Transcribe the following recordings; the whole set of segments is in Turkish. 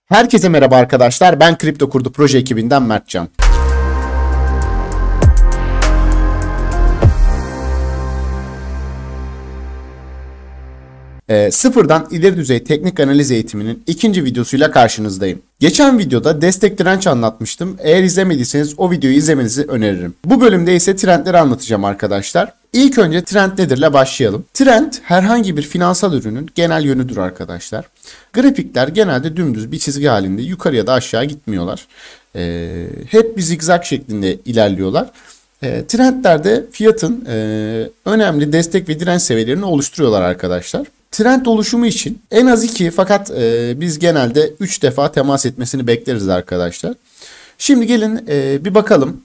Herkese merhaba arkadaşlar. Ben Kripto Kurdu proje ekibinden Mertcan. Sıfırdan ileri düzey teknik analiz eğitiminin ikinci videosuyla karşınızdayım. Geçen videoda destek direnç anlatmıştım. Eğer izlemediyseniz o videoyu izlemenizi öneririm. Bu bölümde ise trendleri anlatacağım arkadaşlar. İlk önce trend nedirle başlayalım. Trend herhangi bir finansal ürünün genel yönüdür arkadaşlar. Grafikler genelde dümdüz bir çizgi halinde yukarı ya da aşağı gitmiyorlar. Hep bir zigzag şeklinde ilerliyorlar. Trendlerde fiyatın önemli destek ve direnç seviyelerini oluşturuyorlar arkadaşlar. Trend oluşumu için en az 2 fakat biz genelde 3 defa temas etmesini bekleriz arkadaşlar. Şimdi gelin bir bakalım.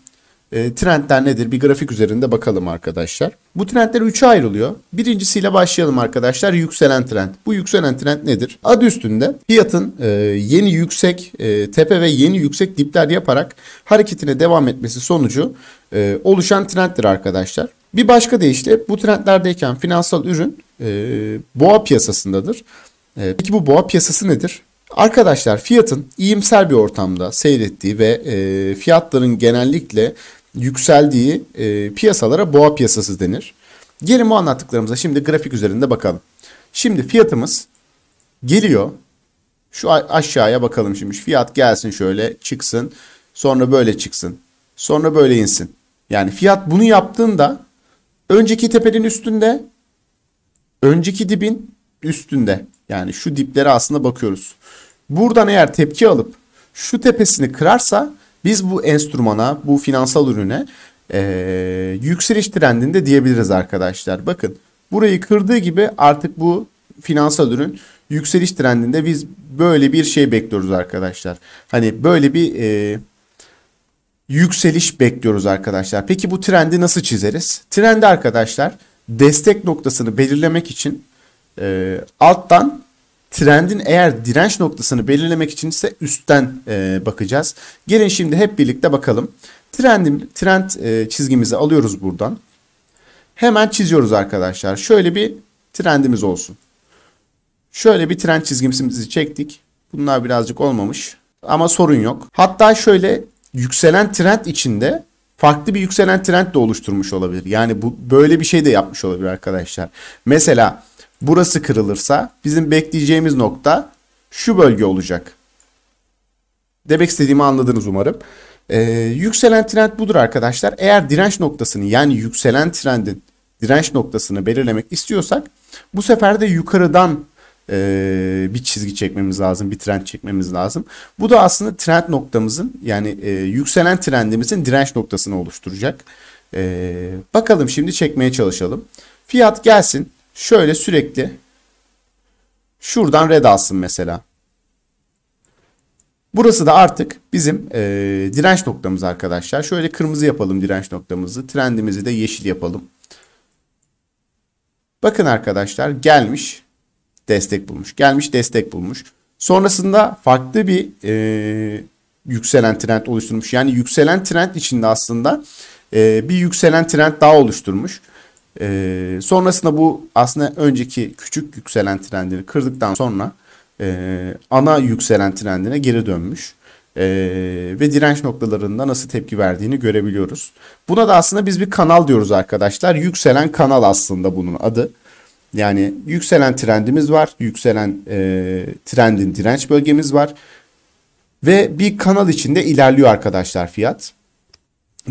Trendler nedir? Bir grafik üzerinde bakalım arkadaşlar. Bu trendler 3'e ayrılıyor. Birincisiyle başlayalım arkadaşlar. Yükselen trend. Bu yükselen trend nedir? Adı üstünde fiyatın yeni yüksek tepe ve yeni yüksek dipler yaparak hareketine devam etmesi sonucu oluşan trenddir arkadaşlar. Bir başka deyişle bu trendlerdeyken finansal ürün boğa piyasasındadır. Peki bu boğa piyasası nedir? Arkadaşlar fiyatın iyimser bir ortamda seyrettiği ve fiyatların genellikle yükseldiği piyasalara boğa piyasası denir. Gelin bu anlattıklarımıza şimdi grafik üzerinde bakalım. Şimdi fiyatımız geliyor. Şu aşağıya bakalım şimdi. Fiyat gelsin şöyle çıksın. Sonra böyle çıksın. Sonra böyle insin. Yani fiyat bunu yaptığında önceki tepenin üstünde, önceki dibin üstünde. Yani şu diplere aslında bakıyoruz. Buradan eğer tepki alıp şu tepesini kırarsa biz bu enstrümana, bu finansal ürüne yükseliş trendinde diyebiliriz arkadaşlar. Bakın burayı kırdığı gibi artık bu finansal ürün yükseliş trendinde biz böyle bir şey bekliyoruz arkadaşlar. Hani böyle bir yükseliş bekliyoruz arkadaşlar. Peki bu trendi nasıl çizeriz? Trendi arkadaşlar destek noktasını belirlemek için alttan, trendin eğer direnç noktasını belirlemek için ise üstten bakacağız. Gelin şimdi hep birlikte bakalım. Trend çizgimizi alıyoruz buradan. Hemen çiziyoruz arkadaşlar. Şöyle bir trendimiz olsun. Şöyle bir trend çizgimizi çektik. Bunlar birazcık olmamış ama sorun yok. Hatta şöyle yükselen trend içinde farklı bir yükselen trend de oluşturmuş olabilir. Yani bu böyle bir şey de yapmış olabilir arkadaşlar. Mesela burası kırılırsa bizim bekleyeceğimiz nokta şu bölge olacak. Demek istediğimi anladınız umarım. Yükselen trend budur arkadaşlar. Eğer direnç noktasını yani yükselen trendin direnç noktasını belirlemek istiyorsak bu sefer de yukarıdan bir çizgi çekmemiz lazım. Bir trend çekmemiz lazım. Bu da aslında trend noktamızın yani yükselen trendimizin direnç noktasını oluşturacak. Bakalım şimdi çekmeye çalışalım. Fiyat gelsin. Şöyle sürekli şuradan red alsın mesela. Burası da artık bizim direnç noktamız arkadaşlar. Şöyle kırmızı yapalım direnç noktamızı. Trendimizi de yeşil yapalım. Bakın arkadaşlar gelmiş destek bulmuş. Gelmiş destek bulmuş. Sonrasında farklı bir yükselen trend oluşturmuş. Yani yükselen trend içinde aslında bir yükselen trend daha oluşturmuş. Sonrasında bu aslında önceki küçük yükselen trendini kırdıktan sonra ana yükselen trendine geri dönmüş. Ve direnç noktalarında nasıl tepki verdiğini görebiliyoruz. Buna da aslında biz bir kanal diyoruz arkadaşlar. Yükselen kanal aslında bunun adı. Yani yükselen trendimiz var. Yükselen trendin direnç bölgemiz var. Ve bir kanal içinde ilerliyor arkadaşlar fiyat.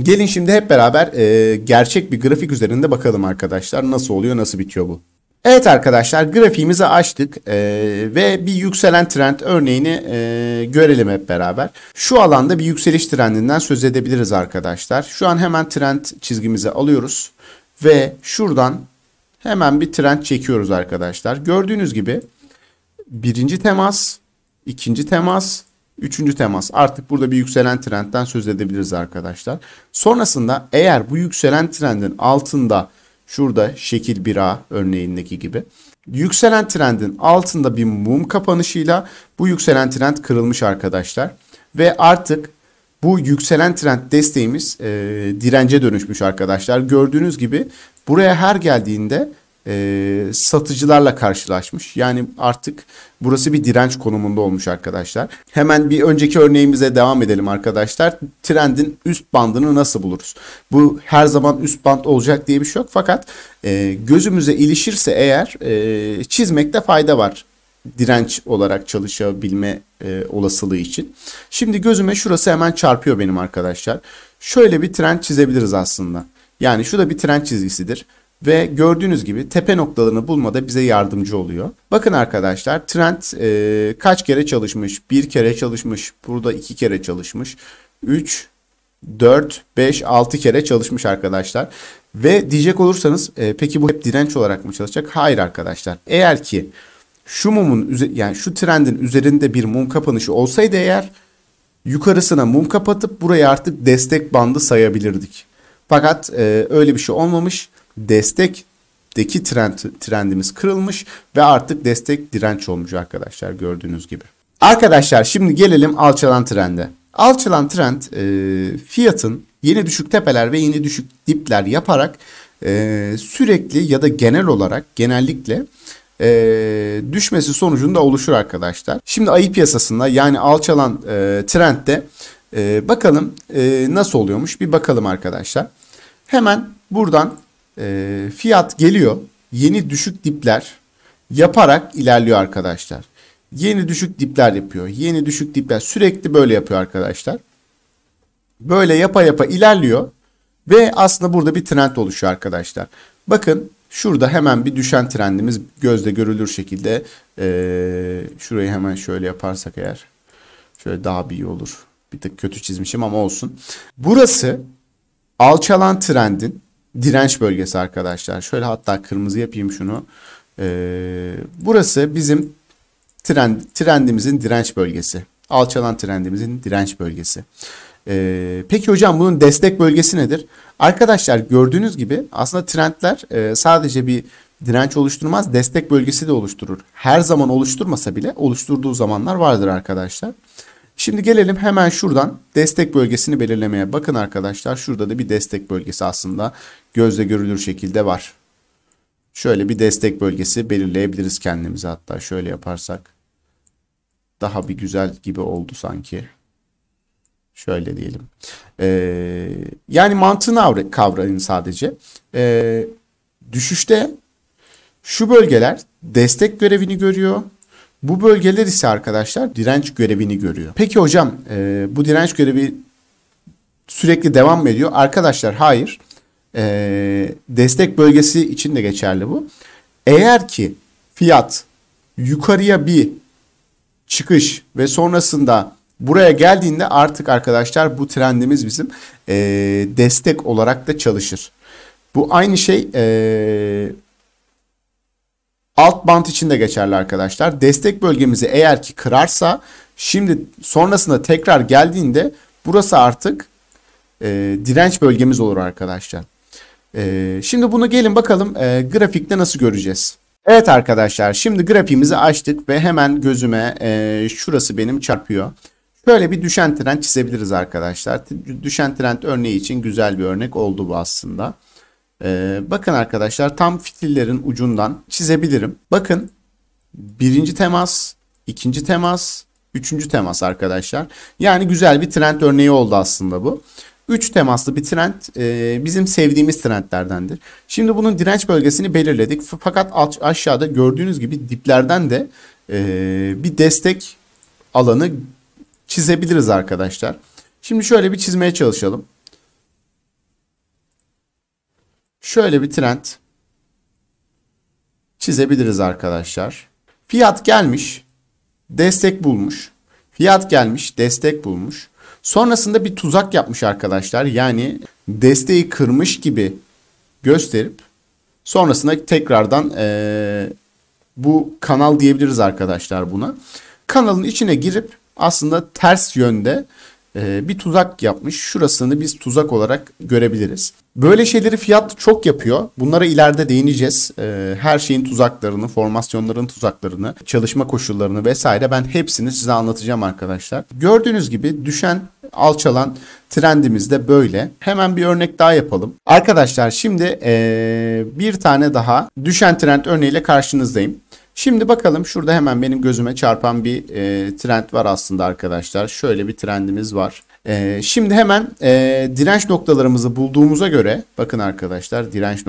Gelin şimdi hep beraber gerçek bir grafik üzerinde bakalım arkadaşlar. Nasıl oluyor, nasıl bitiyor bu? Evet arkadaşlar grafiğimizi açtık ve bir yükselen trend örneğini görelim hep beraber. Şu alanda bir yükseliş trendinden söz edebiliriz arkadaşlar. Şu an hemen trend çizgimizi alıyoruz ve şuradan hemen bir trend çekiyoruz arkadaşlar. Gördüğünüz gibi birinci temas, ikinci temas, üçüncü temas. Artık burada bir yükselen trendden söz edebiliriz arkadaşlar. Sonrasında eğer bu yükselen trendin altında şurada şekil 1A örneğindeki gibi yükselen trendin altında bir mum kapanışıyla bu yükselen trend kırılmış arkadaşlar. Ve artık bu yükselen trend desteğimiz dirence dönüşmüş arkadaşlar. Gördüğünüz gibi buraya her geldiğinde satıcılarla karşılaşmış. Yani artık burası bir direnç konumunda olmuş arkadaşlar. Hemen bir önceki örneğimize devam edelim arkadaşlar. Trendin üst bandını nasıl buluruz? Bu her zaman üst band olacak diye bir şey yok. Fakat gözümüze ilişirse eğer çizmekte fayda var. Direnç olarak çalışabilme olasılığı için. Şimdi gözüme şurası hemen çarpıyor benim arkadaşlar. Şöyle bir trend çizebiliriz aslında. Yani şu da bir trend çizgisidir. Ve gördüğünüz gibi tepe noktalarını bulmada bize yardımcı oluyor. Bakın arkadaşlar trend kaç kere çalışmış? Bir kere çalışmış. Burada 2 kere çalışmış. 3, 4, 5, 6 kere çalışmış arkadaşlar. Ve diyecek olursanız peki bu hep direnç olarak mı çalışacak? Hayır arkadaşlar. Eğer ki şu mumun yani şu trendin üzerinde bir mum kapanışı olsaydı eğer yukarısına mum kapatıp buraya artık destek bandı sayabilirdik. Fakat öyle bir şey olmamış. Destekteki trendimiz kırılmış ve artık destek direnç olmuş arkadaşlar gördüğünüz gibi. Arkadaşlar şimdi gelelim alçalan trende. Alçalan trend fiyatın yeni düşük tepeler ve yeni düşük dipler yaparak sürekli ya da genellikle düşmesi sonucunda oluşur arkadaşlar. Şimdi ayı piyasasında yani alçalan trendde bakalım nasıl oluyormuş bir bakalım arkadaşlar. Hemen buradan fiyat geliyor yeni düşük dipler yaparak ilerliyor arkadaşlar. Yeni düşük dipler yapıyor. Yeni düşük dipler sürekli böyle yapıyor arkadaşlar. Böyle yapa ilerliyor ve aslında burada bir trend oluşuyor arkadaşlar. Bakın şurada hemen bir düşen trendimiz gözle görülür şekilde şurayı hemen şöyle yaparsak eğer şöyle daha bir iyi olur. Bir tık kötü çizmişim ama olsun. Burası alçalan trendin direnç bölgesi arkadaşlar. Şöyle hatta kırmızı yapayım şunu. Burası bizim trendimizin direnç bölgesi. Alçalan trendimizin direnç bölgesi. Peki hocam bunun destek bölgesi nedir? Arkadaşlar gördüğünüz gibi aslında trendler sadece bir direnç oluşturmaz, destek bölgesi de oluşturur. Her zaman oluşturmasa bile oluşturduğu zamanlar vardır arkadaşlar. Şimdi gelelim hemen şuradan destek bölgesini belirlemeye. Bakın arkadaşlar şurada da bir destek bölgesi aslında gözle görülür şekilde var. Şöyle bir destek bölgesi belirleyebiliriz kendimize, hatta şöyle yaparsak daha bir güzel gibi oldu sanki. Şöyle diyelim. Yani mantığını kavrayın sadece. Düşüşte şu bölgeler destek görevini görüyor. Bu bölgeler ise arkadaşlar direnç görevini görüyor. Peki hocam bu direnç görevi sürekli devam mı ediyor? Arkadaşlar hayır. Destek bölgesi için de geçerli bu. Eğer ki fiyat yukarıya bir çıkış ve sonrasında buraya geldiğinde artık arkadaşlar bu trendimiz bizim destek olarak da çalışır. Bu aynı şey alt band için de geçerli arkadaşlar. Destek bölgemizi eğer ki kırarsa şimdi sonrasında tekrar geldiğinde burası artık direnç bölgemiz olur arkadaşlar. Şimdi bunu gelin bakalım grafikte nasıl göreceğiz. Evet arkadaşlar şimdi grafiğimizi açtık ve hemen gözüme şurası benim çarpıyor. Böyle bir düşen trend çizebiliriz arkadaşlar. Düşen trend örneği için güzel bir örnek oldu bu aslında. Bakın arkadaşlar tam fitillerin ucundan çizebilirim. Bakın birinci temas, ikinci temas, üçüncü temas arkadaşlar. Yani güzel bir trend örneği oldu aslında bu. 3 temaslı bir trend bizim sevdiğimiz trendlerdendir. Şimdi bunun direnç bölgesini belirledik. Fakat aşağıda gördüğünüz gibi diplerden de bir destek alanı çizebiliriz arkadaşlar. Şimdi şöyle bir çizmeye çalışalım. Şöyle bir trend çizebiliriz arkadaşlar. Fiyat gelmiş, destek bulmuş. Fiyat gelmiş, destek bulmuş. Sonrasında bir tuzak yapmış arkadaşlar. Yani desteği kırmış gibi gösterip sonrasında tekrardan bu kanal diyebiliriz arkadaşlar buna. Kanalın içine girip aslında ters yönde bir tuzak yapmış. Şurasını biz tuzak olarak görebiliriz. Böyle şeyleri fiyat çok yapıyor. Bunlara ileride değineceğiz. Her şeyin tuzaklarını, formasyonların tuzaklarını, çalışma koşullarını vesaire ben hepsini size anlatacağım arkadaşlar. Gördüğünüz gibi düşen Alçalan trendimiz de böyle. Hemen bir örnek daha yapalım. Arkadaşlar şimdi bir tane daha düşen trend örneğiyle karşınızdayım. Şimdi bakalım, şurada hemen benim gözüme çarpan bir trend var aslında arkadaşlar. Şöyle bir trendimiz var. Şimdi hemen direnç noktalarımızı bulduğumuza göre bakın arkadaşlar, direnç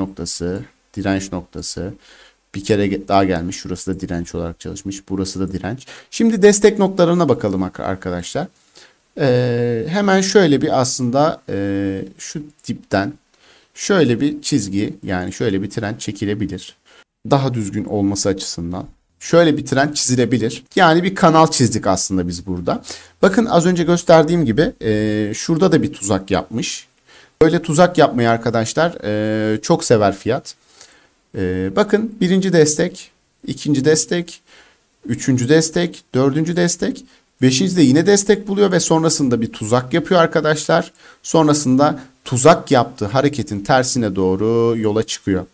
noktası bir kere daha gelmiş. Şurası da direnç olarak çalışmış. Burası da direnç. Şimdi destek noktalarına bakalım arkadaşlar. Hemen şöyle bir aslında şu dipten şöyle bir çizgi, yani şöyle bir trend çekilebilir. Daha düzgün olması açısından. Şöyle bir trend çizilebilir. Yani bir kanal çizdik aslında biz burada. Bakın az önce gösterdiğim gibi şurada da bir tuzak yapmış. Böyle tuzak yapmayı arkadaşlar çok sever fiyat. Bakın birinci destek, ikinci destek, üçüncü destek, dördüncü destek. Beşinci de yine destek buluyor ve sonrasında bir tuzak yapıyor arkadaşlar. Sonrasında tuzak yaptığı hareketin tersine doğru yola çıkıyor.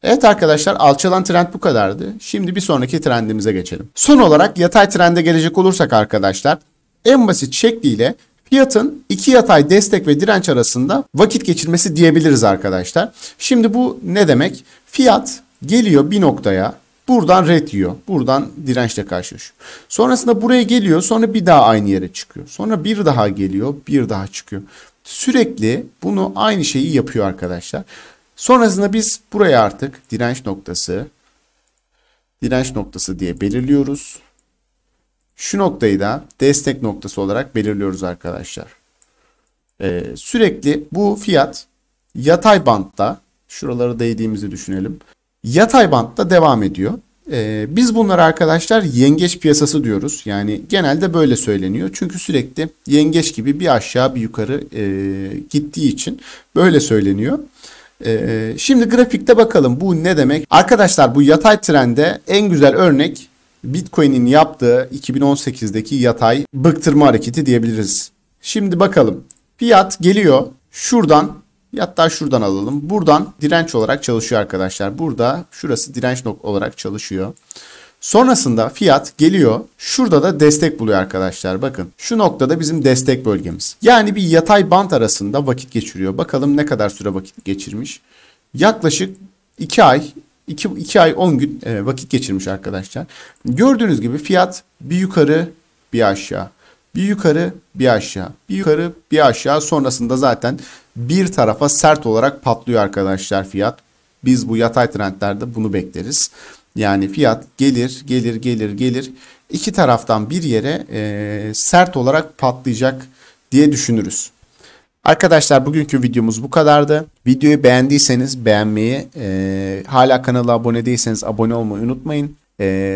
Evet arkadaşlar, alçalan trend bu kadardı. Şimdi bir sonraki trendimize geçelim. Son olarak yatay trende gelecek olursak arkadaşlar, en basit şekliyle fiyatın iki yatay destek ve direnç arasında vakit geçirmesi diyebiliriz arkadaşlar. Şimdi bu ne demek? Fiyat geliyor bir noktaya, buradan ret yiyor. Buradan dirençle karşılaşıyor. Sonrasında buraya geliyor, sonra bir daha aynı yere çıkıyor. Sonra bir daha geliyor, bir daha çıkıyor. Sürekli bunu aynı şeyi yapıyor arkadaşlar. Sonrasında biz buraya artık direnç noktası diye belirliyoruz. Şu noktayı da destek noktası olarak belirliyoruz arkadaşlar. Sürekli bu fiyat yatay bantta, şuraları değdiğimizi düşünelim, yatay bantta devam ediyor. Biz bunlara arkadaşlar yengeç piyasası diyoruz. Yani genelde böyle söyleniyor. Çünkü sürekli yengeç gibi bir aşağı bir yukarı gittiği için böyle söyleniyor. Şimdi grafikte bakalım bu ne demek? Arkadaşlar bu yatay trende en güzel örnek Bitcoin'in yaptığı 2018'deki yatay bıktırma hareketi diyebiliriz. Şimdi bakalım. Fiyat geliyor şuradan, hatta şuradan alalım. Buradan direnç olarak çalışıyor arkadaşlar. Burada şurası direnç olarak çalışıyor. Sonrasında fiyat geliyor. Şurada da destek buluyor arkadaşlar. Bakın şu noktada bizim destek bölgemiz. Yani bir yatay bant arasında vakit geçiriyor. Bakalım ne kadar süre vakit geçirmiş. Yaklaşık 2 ay, 2 ay 10 gün vakit geçirmiş arkadaşlar. Gördüğünüz gibi fiyat bir yukarı bir aşağı. Bir yukarı bir aşağı. Bir yukarı bir aşağı. Sonrasında zaten bir tarafa sert olarak patlıyor arkadaşlar fiyat. Biz bu yatay trendlerde bunu bekleriz. Yani fiyat gelir. İki taraftan bir yere sert olarak patlayacak diye düşünürüz. Arkadaşlar bugünkü videomuz bu kadardı. Videoyu beğendiyseniz beğenmeyi, hala kanala abone değilseniz abone olmayı unutmayın.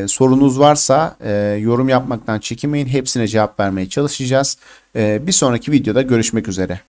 Sorunuz varsa yorum yapmaktan çekinmeyin. Hepsine cevap vermeye çalışacağız. Bir sonraki videoda görüşmek üzere.